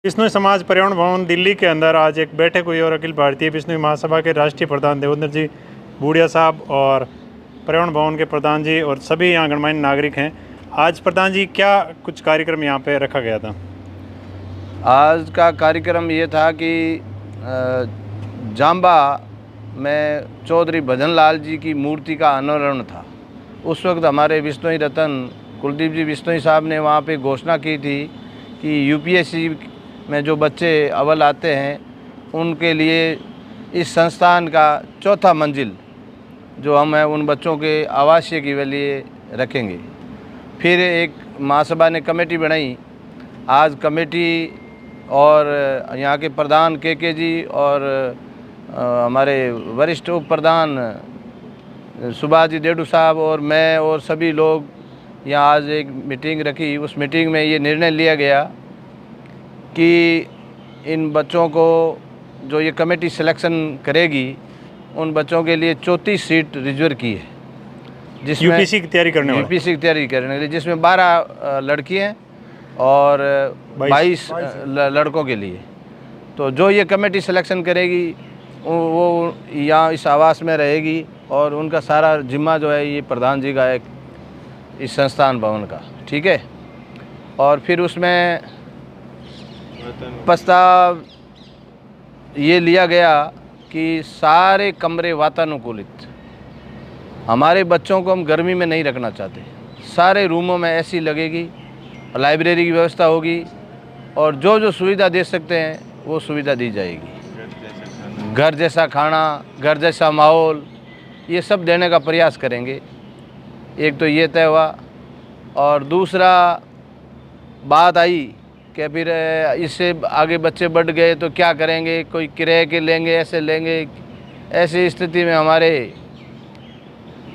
बिश्नोई समाज पर्यावरण भवन दिल्ली के अंदर आज एक बैठक हुई और अखिल भारतीय बिश्नोई महासभा के राष्ट्रीय प्रधान देवेंद्र जी बूढ़िया साहब और पर्यावरण भवन के प्रधान जी और सभी यहाँ गणमान्य नागरिक हैं। आज प्रधान जी क्या कुछ कार्यक्रम यहाँ पे रखा गया था? आज का कार्यक्रम ये था कि जाम्बा में चौधरी भजन लाल जी की मूर्ति का अनावरण था। उस वक्त हमारे बिश्नोई रतन कुलदीप जी बिश्नोई साहब ने वहाँ पे घोषणा की थी कि यूपीएससी में जो बच्चे अव्वल आते हैं उनके लिए इस संस्थान का चौथा मंजिल जो हम हैं उन बच्चों के आवासीय के लिए रखेंगे। फिर एक महासभा ने कमेटी बनाई। आज कमेटी और यहाँ के प्रधान के जी और हमारे वरिष्ठ उप प्रधान सुभाष जी डेडू साहब और मैं और सभी लोग यहाँ आज एक मीटिंग रखी। उस मीटिंग में ये निर्णय लिया गया कि इन बच्चों को जो ये कमेटी सिलेक्शन करेगी उन बच्चों के लिए 34 सीट रिजर्व की है, जिसमें यूपीएससी की तैयारी करने के लिए जिसमें 12 लड़कियाँ और 22 लड़कों के लिए। तो जो ये कमेटी सिलेक्शन करेगी वो यहाँ इस आवास में रहेगी और उनका सारा जिम्मा जो है ये प्रधान जी का एक इस संस्थान भवन का, ठीक है। और फिर उसमें प्रस्ताव ये लिया गया कि सारे कमरे वातानुकूलित, हमारे बच्चों को हम गर्मी में नहीं रखना चाहते। सारे रूमों में एसी लगेगी, लाइब्रेरी की व्यवस्था होगी और जो जो सुविधा दे सकते हैं वो सुविधा दी जाएगी। घर जैसा खाना, घर जैसा माहौल, ये सब देने का प्रयास करेंगे। एक तो ये तय हुआ। और दूसरा बात आई कि फिर इससे आगे बच्चे बढ़ गए तो क्या करेंगे, कोई किराए के लेंगे, ऐसे लेंगे। ऐसी स्थिति में हमारे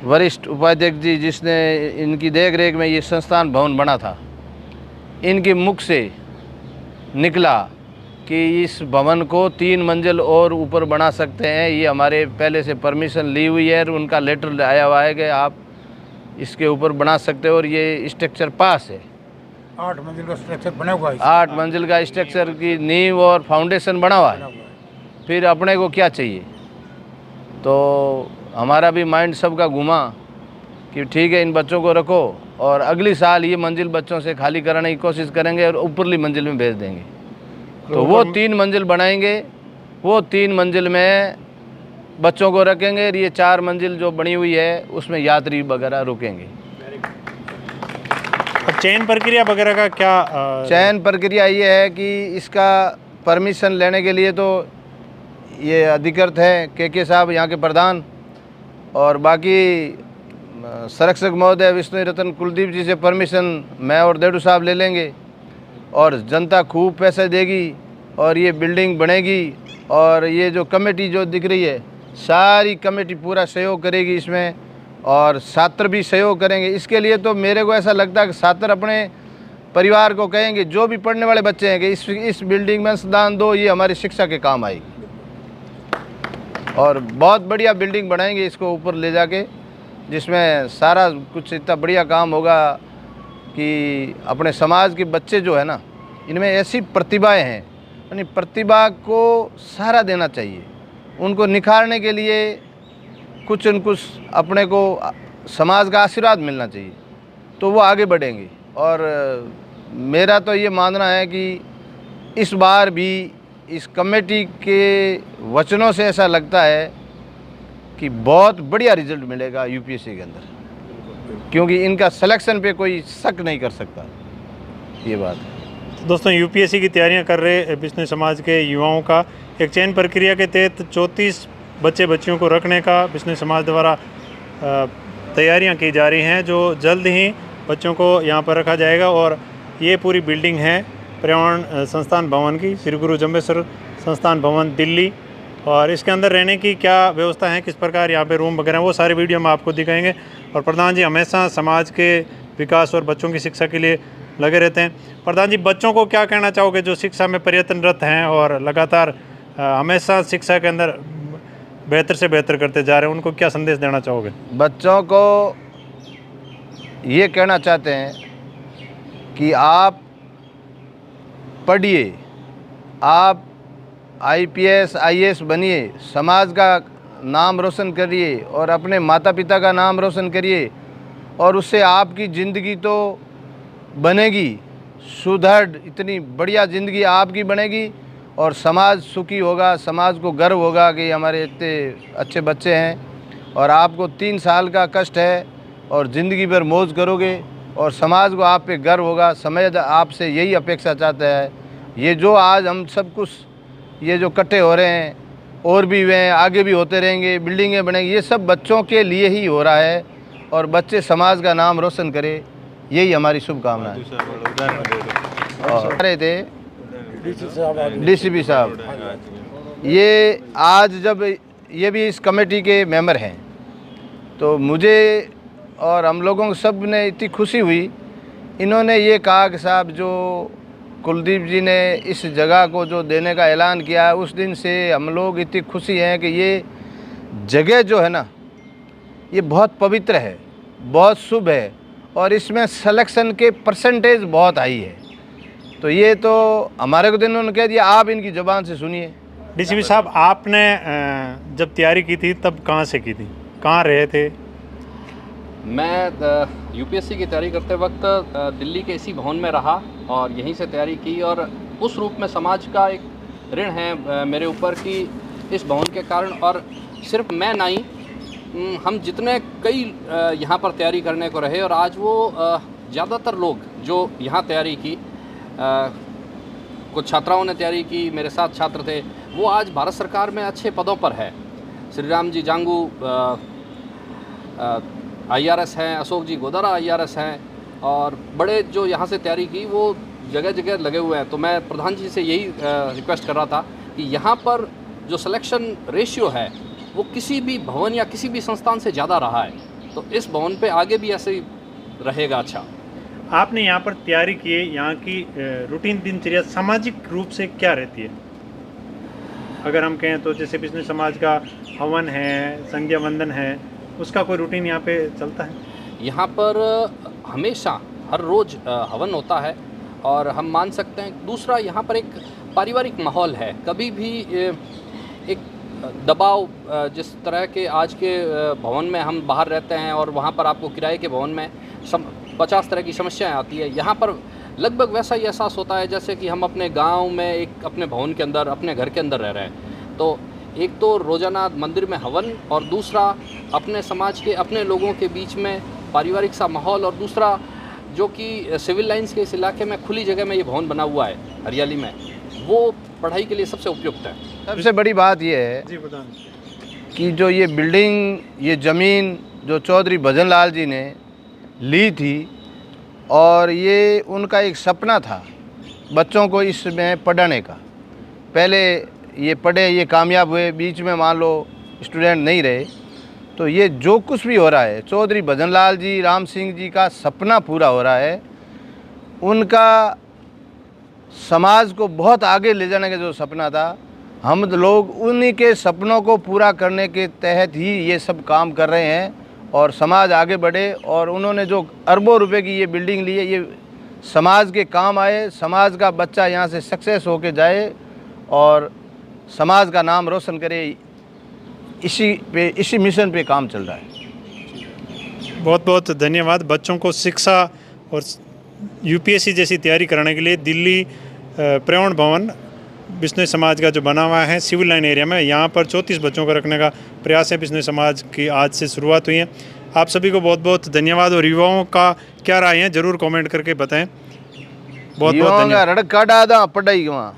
वरिष्ठ उपाध्यक्ष जी जिसने इनकी देख रेख में ये संस्थान भवन बना था, इनके मुख से निकला कि इस भवन को 3 मंजिल और ऊपर बना सकते हैं। ये हमारे पहले से परमिशन ली हुई है और उनका लेटर आया हुआ है कि आप इसके ऊपर बना सकते हो और ये स्ट्रक्चर पास है। 8 मंजिल का स्ट्रक्चर बना हुआ है। 8 मंजिल का स्ट्रक्चर की नींव और फाउंडेशन बना हुआ है। फिर अपने को क्या चाहिए? तो हमारा भी माइंड सबका घुमा कि ठीक है, इन बच्चों को रखो और अगली साल ये मंजिल बच्चों से खाली कराने की कोशिश करेंगे और ऊपरली मंजिल में भेज देंगे। तो वो 3 मंजिल बनाएंगे, वो 3 मंजिल में बच्चों को रखेंगे और ये 4 मंजिल जो बनी हुई है उसमें यात्री वगैरह रुकेंगे। चयन प्रक्रिया वगैरह का क्या? चयन प्रक्रिया ये है कि इसका परमिशन लेने के लिए तो ये अधिकृत है के साहब यहाँ के प्रधान, और बाकी संरक्षक महोदय बिश्नोई रतन कुलदीप जी से परमिशन मैं और डेडू साहब ले लेंगे और जनता खूब पैसे देगी और ये बिल्डिंग बनेगी। और ये जो कमेटी जो दिख रही है सारी कमेटी पूरा सहयोग करेगी इसमें और छात्र भी सहयोग करेंगे। इसके लिए तो मेरे को ऐसा लगता है कि छात्र अपने परिवार को कहेंगे, जो भी पढ़ने वाले बच्चे हैं, कि इस बिल्डिंग में दान दो, ये हमारी शिक्षा के काम आएगी और बहुत बढ़िया बिल्डिंग बनाएंगे इसको ऊपर ले जाके, जिसमें सारा कुछ इतना बढ़िया काम होगा कि अपने समाज के बच्चे जो है ना, इनमें ऐसी प्रतिभाएं हैं, यानी प्रतिभा को सहारा देना चाहिए। उनको निखारने के लिए कुछ न कुछ अपने को समाज का आशीर्वाद मिलना चाहिए, तो वो आगे बढ़ेंगे। और मेरा तो ये मानना है कि इस बार भी इस कमेटी के वचनों से ऐसा लगता है कि बहुत बढ़िया रिजल्ट मिलेगा यूपीएससी के अंदर, क्योंकि इनका सिलेक्शन पे कोई शक नहीं कर सकता। ये बात है। दोस्तों, यूपीएससी की तैयारियां कर रहे बिश्नोई समाज के युवाओं का एक चयन प्रक्रिया के तहत 34 बच्चे बच्चियों को रखने का बिश्नोई समाज द्वारा तैयारियां की जा रही हैं, जो जल्द ही बच्चों को यहाँ पर रखा जाएगा। और ये पूरी बिल्डिंग है पर्यावरण संस्थान भवन की, श्री गुरु जम्बेश्वर संस्थान भवन दिल्ली। और इसके अंदर रहने की क्या व्यवस्था है, किस प्रकार यहाँ पे रूम वगैरह, वो सारे वीडियो हम आपको दिखाएंगे। और प्रधान जी हमेशा समाज के विकास और बच्चों की शिक्षा के लिए लगे रहते हैं। प्रधान जी, बच्चों को क्या कहना चाहोगे जो शिक्षा में प्रयत्नरत हैं और लगातार हमेशा शिक्षा के अंदर बेहतर से बेहतर करते जा रहे हैं, उनको क्या संदेश देना चाहोगे? बच्चों को ये कहना चाहते हैं कि आप पढ़िए, आप IPS IAS बनिए, समाज का नाम रोशन करिए और अपने माता पिता का नाम रोशन करिए, और उससे आपकी ज़िंदगी तो बनेगी सुदृढ़, इतनी बढ़िया ज़िंदगी आपकी बनेगी और समाज सुखी होगा, समाज को गर्व होगा कि हमारे इतने अच्छे बच्चे हैं। और आपको 3 साल का कष्ट है और ज़िंदगी भर मौज करोगे और समाज को आप पे गर्व होगा। समाज आपसे यही अपेक्षा चाहता है। ये जो आज हम सब कुछ ये जो इकट्ठे हो रहे हैं और भी वे आगे भी होते रहेंगे, बिल्डिंगें बनेंगी, ये सब बच्चों के लिए ही हो रहा है और बच्चे समाज का नाम रोशन करें, यही हमारी शुभकामना है। और रहे थे DCP साहब, ये आज जब ये भी इस कमेटी के मेंबर हैं तो मुझे और हम लोगों को सब ने इतनी खुशी हुई। इन्होंने ये कहा कि साहब जो कुलदीप जी ने इस जगह को जो देने का ऐलान किया है, उस दिन से हम लोग इतनी खुशी हैं कि ये जगह जो है ना, ये बहुत पवित्र है, बहुत शुभ है और इसमें सिलेक्शन के परसेंटेज बहुत हाई है। तो ये तो हमारे को तो इन्होंने कह दिया, आप इनकी ज़बान से सुनिए। DCP साहब, आपने जब तैयारी की थी तब कहाँ से की थी, कहाँ रहे थे? मैं UPSC की तैयारी करते वक्त दिल्ली के इसी भवन में रहा और यहीं से तैयारी की, और उस रूप में समाज का एक ऋण है मेरे ऊपर कि इस भवन के कारण, और सिर्फ मैं नहीं, हम जितने कई यहाँ पर तैयारी करने को रहे और आज वो ज़्यादातर लोग जो यहाँ तैयारी की, कुछ छात्राओं ने तैयारी की, मेरे साथ छात्र थे, वो आज भारत सरकार में अच्छे पदों पर है। श्री राम जी जांगू IRS हैं, अशोक जी गोदारा IRS हैं, और बड़े जो यहाँ से तैयारी की वो जगह जगह लगे हुए हैं। तो मैं प्रधान जी से यही रिक्वेस्ट कर रहा था कि यहाँ पर जो सिलेक्शन रेशियो है वो किसी भी भवन या किसी भी संस्थान से ज़्यादा रहा है, तो इस भवन पे आगे भी ऐसे ही रहेगा। अच्छा, आपने यहाँ पर तैयारी की है, यहाँ की रूटीन दिनचर्या सामाजिक रूप से क्या रहती है? अगर हम कहें तो जैसे बिजनेस समाज का हवन है, संध्या वंदन है, उसका कोई रूटीन यहाँ पे चलता है? यहाँ पर हमेशा हर रोज़ हवन होता है और हम मान सकते हैं। दूसरा, यहाँ पर एक पारिवारिक माहौल है, कभी भी एक दबाव, जिस तरह के आज के भवन में हम बाहर रहते हैं और वहाँ पर आपको किराए के भवन में 50 तरह की समस्याएं आती है, यहाँ पर लगभग वैसा ही एहसास होता है जैसे कि हम अपने गांव में एक अपने भवन के अंदर, अपने घर के अंदर रह रहे हैं। तो एक तो रोज़ाना मंदिर में हवन, और दूसरा अपने समाज के अपने लोगों के बीच में पारिवारिक सा माहौल, और दूसरा जो कि सिविल लाइंस के इस इलाके में खुली जगह में ये भवन बना हुआ है हरियाली में, वो पढ़ाई के लिए सबसे उपयुक्त है। सबसे बड़ी बात ये है जी प्रधान, कि जो ये बिल्डिंग, ये ज़मीन जो चौधरी भजन लाल जी ने ली थी, और ये उनका एक सपना था बच्चों को इसमें पढ़ाने का। पहले ये पढ़े, ये कामयाब हुए, बीच में मान लो स्टूडेंट नहीं रहे, तो ये जो कुछ भी हो रहा है, चौधरी भजन लाल जी, राम सिंह जी का सपना पूरा हो रहा है। उनका समाज को बहुत आगे ले जाने का जो सपना था, हम लोग उन्हीं के सपनों को पूरा करने के तहत ही ये सब काम कर रहे हैं और समाज आगे बढ़े। और उन्होंने जो अरबों रुपए की ये बिल्डिंग ली है, ये समाज के काम आए, समाज का बच्चा यहाँ से सक्सेस होके जाए और समाज का नाम रोशन करे। इसी मिशन पे काम चल रहा है। बहुत बहुत धन्यवाद। बच्चों को शिक्षा और UPSC जैसी तैयारी कराने के लिए दिल्ली प्रवण भवन बिजनेस समाज का जो बना हुआ है सिविल लाइन एरिया में, यहाँ पर 34 बच्चों को रखने का प्रयास है। बिजनेस समाज की आज से शुरुआत हुई है। आप सभी को बहुत बहुत धन्यवाद, और युवाओं का क्या राय है ज़रूर कमेंट करके बताएं। बहुत बहुत धन्यवाद। रड़क काटा था पढ़ाई वहाँ।